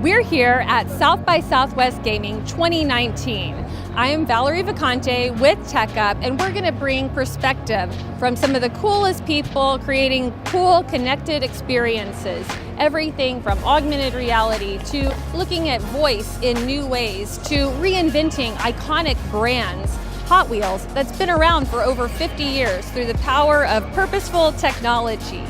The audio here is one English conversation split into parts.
We're here at South by Southwest Gaming 2019. I am Valerie Vicante with TechUp, and we're going to bring perspective from some of the coolest people creating cool, connected experiences. Everything from augmented reality to looking at voice in new ways to reinventing iconic brands. Hot Wheels that's been around for over 50 years through the power of purposeful technology.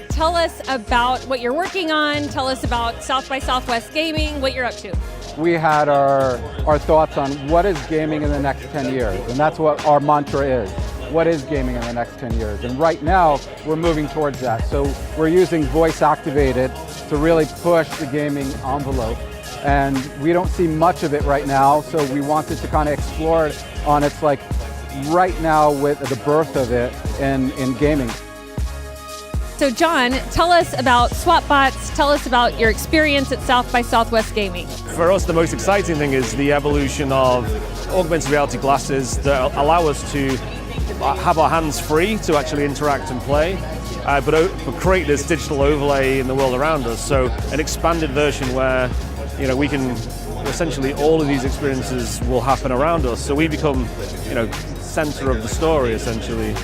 Tell us about what you're working on. Tell us about South by Southwest Gaming, what you're up to. We had our thoughts on what is gaming in the next 10 years, and that's what our mantra is. What is gaming in the next 10 years? And right now, we're moving towards that. So we're using voice activated to really push the gaming envelope. And we don't see much of it right now, so we wanted to kind of explore it on its like right now with the birth of it in gaming. So John, tell us about SwapBots, tell us about your experience at South by Southwest Gaming. For us, the most exciting thing is the evolution of augmented reality glasses that allow us to have our hands free to actually interact and play, but create this digital overlay in the world around us. So an expanded version where we can essentially all of these experiences will happen around us. So we become center of the story essentially.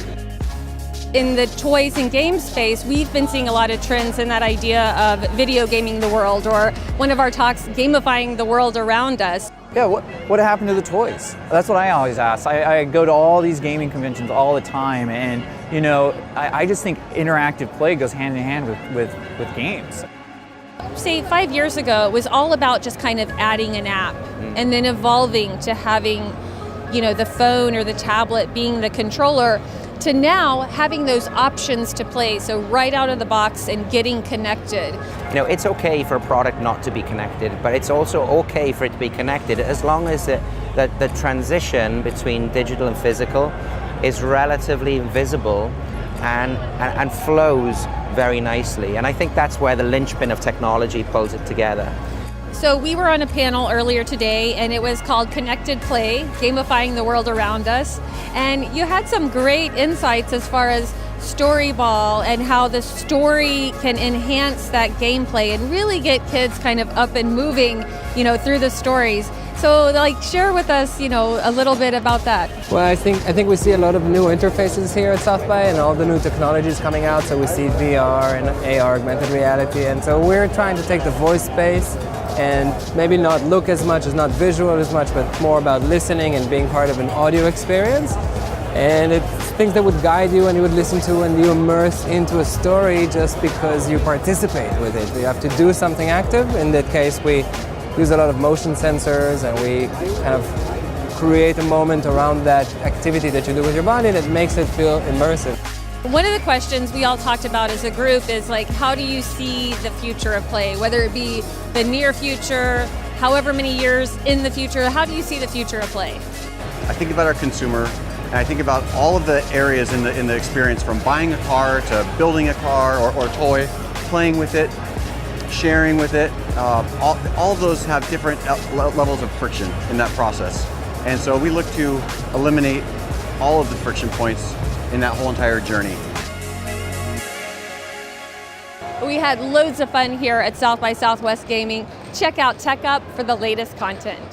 In the toys and game space, we've been seeing a lot of trends in that idea of video gaming the world, or one of our talks, gamifying the world around us. Yeah, what happened to the toys? That's what I always ask. I go to all these gaming conventions all the time, and I just think interactive play goes hand in hand with games. Say 5 years ago, it was all about just kind of adding an app and then evolving to having, the phone or the tablet being the controller, to now having those options to play, so right out of the box and getting connected. It's okay for a product not to be connected, but it's also okay for it to be connected as long as the transition between digital and physical is relatively visible and flows very nicely. And I think that's where the linchpin of technology pulls it together. So we were on a panel earlier today, and it was called Connected Play, Gamifying the World Around Us. And you had some great insights as far as Storyball and how the story can enhance that gameplay and really get kids kind of up and moving, through the stories. So share with us, a little bit about that. Well, I think we see a lot of new interfaces here at South by and all the new technologies coming out. So we see VR and AR, augmented reality. And so we're trying to take the voice space and maybe not look as much, as not visual as much, but more about listening and being part of an audio experience. And it's things that would guide you and you would listen to and you immerse into a story just because you participate with it. You have to do something active. In that case, we use a lot of motion sensors and we kind of create a moment around that activity that you do with your body that makes it feel immersive. One of the questions we all talked about as a group is how do you see the future of play, whether it be the near future, however many years in the future, how do you see the future of play? I think about our consumer, and I think about all of the areas in the experience, from buying a car to building a car or a toy, playing with it, sharing with it. All of those have different levels of friction in that process. And so we look to eliminate all of the friction points in that whole entire journey. We had loads of fun here at South by Southwest Gaming. Check out TechUp for the latest content.